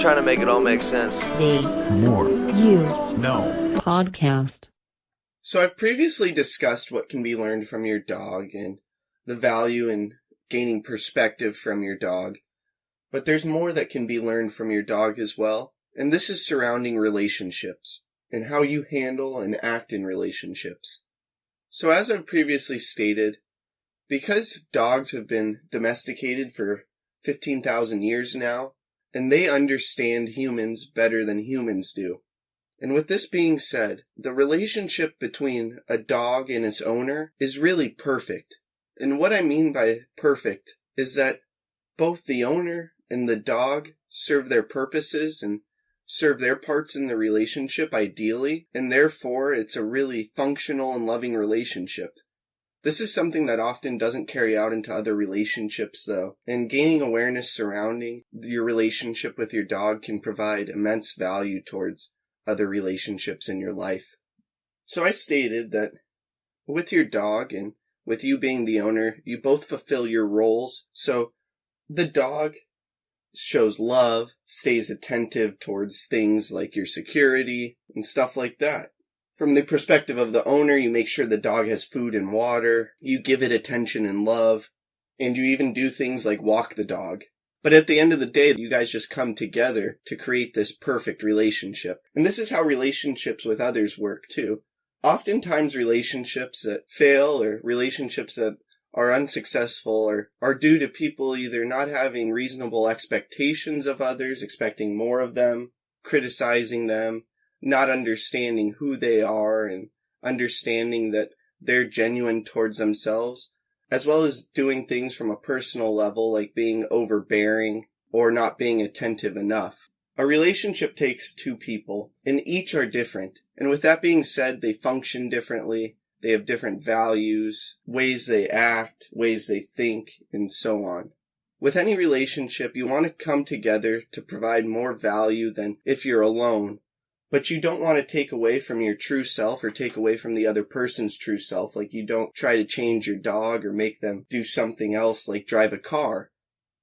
trying to make it all make sense. The More You Know Podcast. So I've previously discussed what can be learned from your dog and the value in gaining perspective from your dog. But there's more that can be learned from your dog as well. And this is surrounding relationships and how you handle and act in relationships. So as I've previously stated, because dogs have been domesticated for 15,000 years now, and they understand humans better than humans do. And with this being said, the relationship between a dog and its owner is really perfect. And what I mean by perfect is that both the owner and the dog serve their purposes and serve their parts in the relationship ideally, and therefore it's a really functional and loving relationship. This is something that often doesn't carry out into other relationships though, and gaining awareness surrounding your relationship with your dog can provide immense value towards other relationships in your life. So I stated that with your dog and with you being the owner, you both fulfill your roles. So the dog shows love, stays attentive towards things like your security and stuff like that. From the perspective of the owner, you make sure the dog has food and water, you give it attention and love, and you even do things like walk the dog. But at the end of the day, you guys just come together to create this perfect relationship. And this is how relationships with others work too. Oftentimes relationships that fail or relationships that are unsuccessful are due to people either not having reasonable expectations of others, expecting more of them, criticizing them, not understanding who they are and understanding that they're genuine towards themselves, as well as doing things from a personal level like being overbearing or not being attentive enough. A relationship takes two people, and each are different. And with that being said, they function differently. They have different values, ways they act, ways they think, and so on. With any relationship, you want to come together to provide more value than if you're alone. But you don't want to take away from your true self or take away from the other person's true self. Like you don't try to change your dog or make them do something else like drive a car.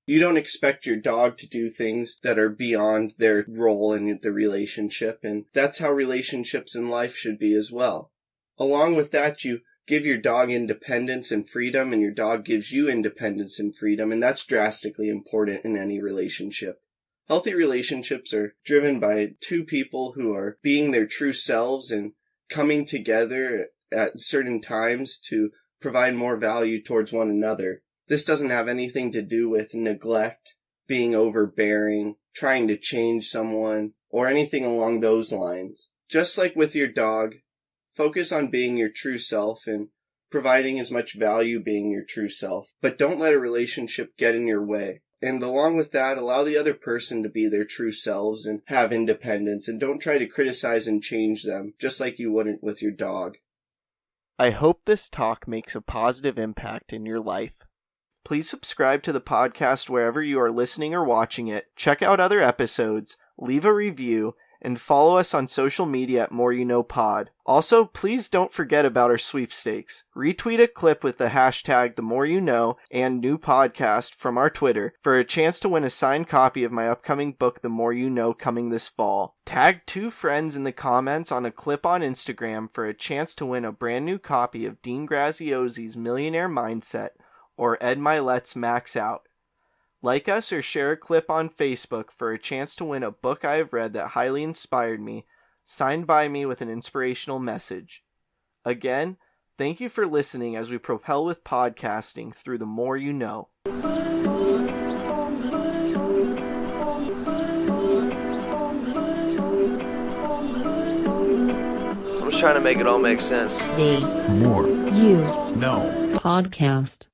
You don't expect your dog to do things that are beyond their role in the relationship. And that's how relationships in life should be as well. Along with that, you give your dog independence and freedom, and your dog gives you independence and freedom. And that's drastically important in any relationship. Healthy relationships are driven by two people who are being their true selves and coming together at certain times to provide more value towards one another. This doesn't have anything to do with neglect, being overbearing, trying to change someone, or anything along those lines. Just like with your dog, focus on being your true self and providing as much value being your true self. But don't let a relationship get in your way. And along with that, allow the other person to be their true selves and have independence. And don't try to criticize and change them, just like you wouldn't with your dog. I hope this talk makes a positive impact in your life. Please subscribe to the podcast wherever you are listening or watching it. Check out other episodes, leave a review, and follow us on social media at More You Know Pod. Also, please don't forget about our sweepstakes. Retweet a clip with the hashtag #TheMoreYouKnow and new podcast from our Twitter for a chance to win a signed copy of my upcoming book, The More You Know, coming this fall. Tag 2 friends in the comments on a clip on Instagram for a chance to win a brand new copy of Dean Graziosi's Millionaire Mindset or Ed Milet's Max Out. Like us or share a clip on Facebook for a chance to win a book I have read that highly inspired me, signed by me with an inspirational message. Again, thank you for listening as we propel with podcasting through the more you know. I'm just trying to make it all make sense. The More You Know Podcast.